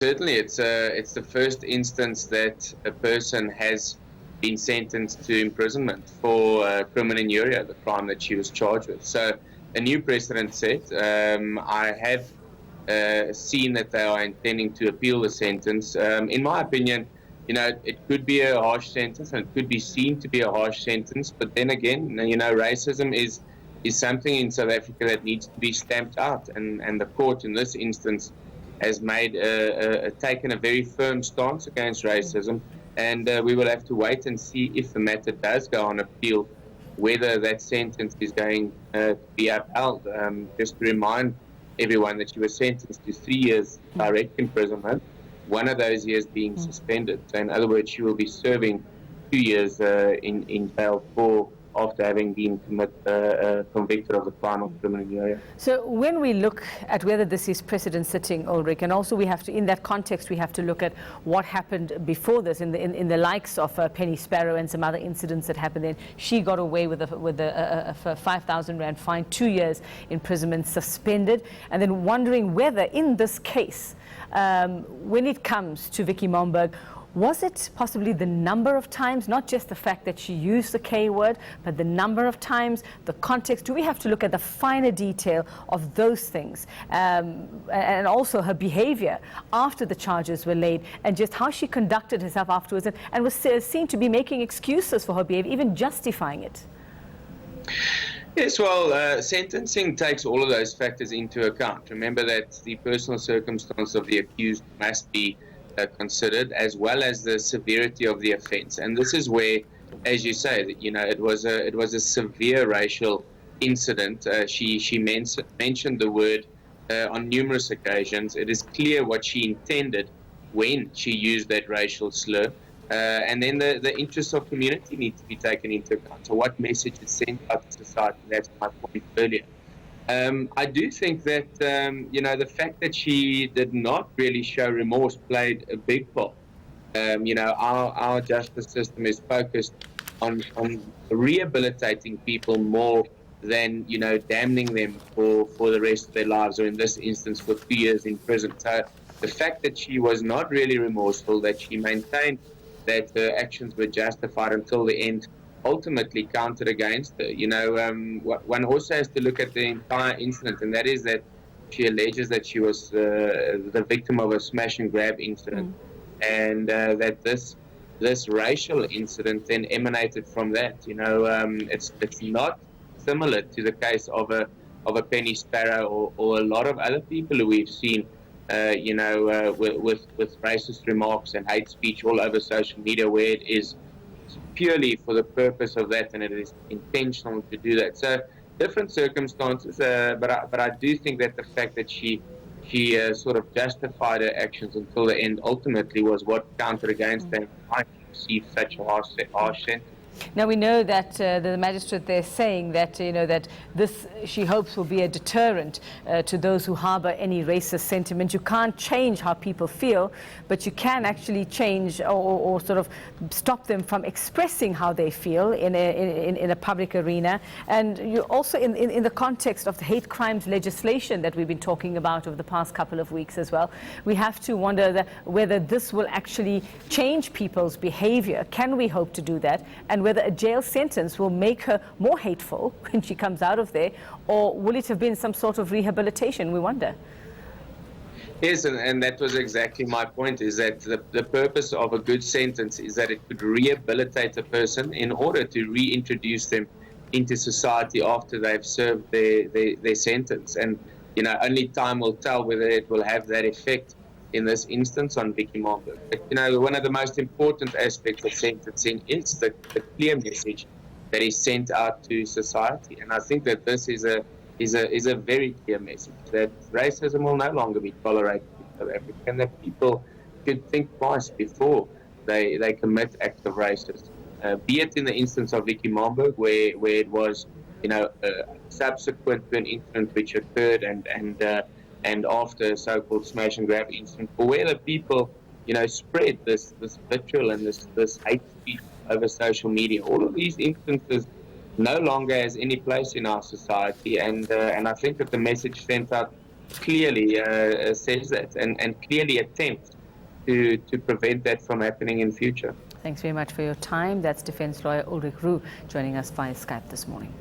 Certainly, it's the first instance that a person has been sentenced to imprisonment for crimen injuria, the crime that she was charged with. So a new precedent set. I have seen that they are intending to appeal the sentence. In my opinion, it could be a harsh sentence and it could be seen to be a harsh sentence. But then again, racism is something in South Africa that needs to be stamped out, and the court in this instance has taken a very firm stance against racism, and we will have to wait and see if the matter does go on appeal, whether that sentence is going to be upheld. Just to remind everyone that she was sentenced to 3 years direct imprisonment, one of those years being suspended. So in other words, she will be serving 2 years in jail after having been convicted of the crime of criminal injuria. So when we look at whether this is precedent setting, Ulrich, and also we have to, in that context, we have to look at what happened before this in the likes of Penny Sparrow and some other incidents that happened then. She got away with a 5,000 Rand fine, 2 years imprisonment, suspended, and then wondering whether in this case, when it comes to Vicki Momberg, was it possibly the number of times, not just the fact that she used the K word, but the number of times, the context? Do we have to look at the finer detail of those things? And also her behavior after the charges were laid, and just how she conducted herself afterwards, and was seen to be making excuses for her behavior, even justifying it. Yes, well, sentencing takes all of those factors into account. Remember that the personal circumstance of the accused must be considered, as well as the severity of the offence. And this is where, as you say, that it was a severe racial incident. She mentioned the word on numerous occasions. It is clear what she intended when she used that racial slur. And then the interests of community need to be taken into account. So what message is sent out to society? That's my point earlier. I do think that, the fact that she did not really show remorse played a big part. Our justice system is focused on rehabilitating people more than, damning them for the rest of their lives, or in this instance, for 2 years in prison. So the fact that she was not really remorseful, that she maintained that her actions were justified until the end, ultimately counted against her. One also has to look at the entire incident, and that is that she alleges that she was the victim of a smash and grab incident, and that this racial incident then emanated from that. It's not similar to the case of a Penny Sparrow or a lot of other people who we've seen with racist remarks and hate speech all over social media, where it is purely for the purpose of that, and it is intentional to do that. So different circumstances, but I do think that the fact that she sort of justified her actions until the end ultimately was what counted against her. I received such a harsh sentence. Now we know that the magistrate there saying that that this, she hopes, will be a deterrent to those who harbour any racist sentiment. You can't change how people feel, but you can actually change or sort of stop them from expressing how they feel in a public arena. And you also in the context of the hate crimes legislation that we've been talking about over the past couple of weeks as well, we have to wonder whether this will actually change people's behaviour. Can we hope to do that? And whether a jail sentence will make her more hateful when she comes out of there, or will it have been some sort of rehabilitation, we wonder. Yes, and that was exactly my point, is that the purpose of a good sentence is that it could rehabilitate a person in order to reintroduce them into society after they've served their sentence. And, only time will tell whether it will have that effect in this instance on Vicki Momberg. But, one of the most important aspects of sentencing is the clear message that is sent out to society. And I think that this is a very clear message, that racism will no longer be tolerated in South Africa, and that people should think twice before they commit acts of racism. Be it in the instance of Vicki Momberg, where it was, subsequent to an incident which occurred and after a so-called smash and grab incident, or whether people, spread this vitriol and this hate speech over social media. All of these instances no longer has any place in our society, and I think that the message sent out clearly says that and clearly attempts to prevent that from happening in future. Thanks very much for your time. That's defense lawyer Ulrich Roux joining us via Skype this morning.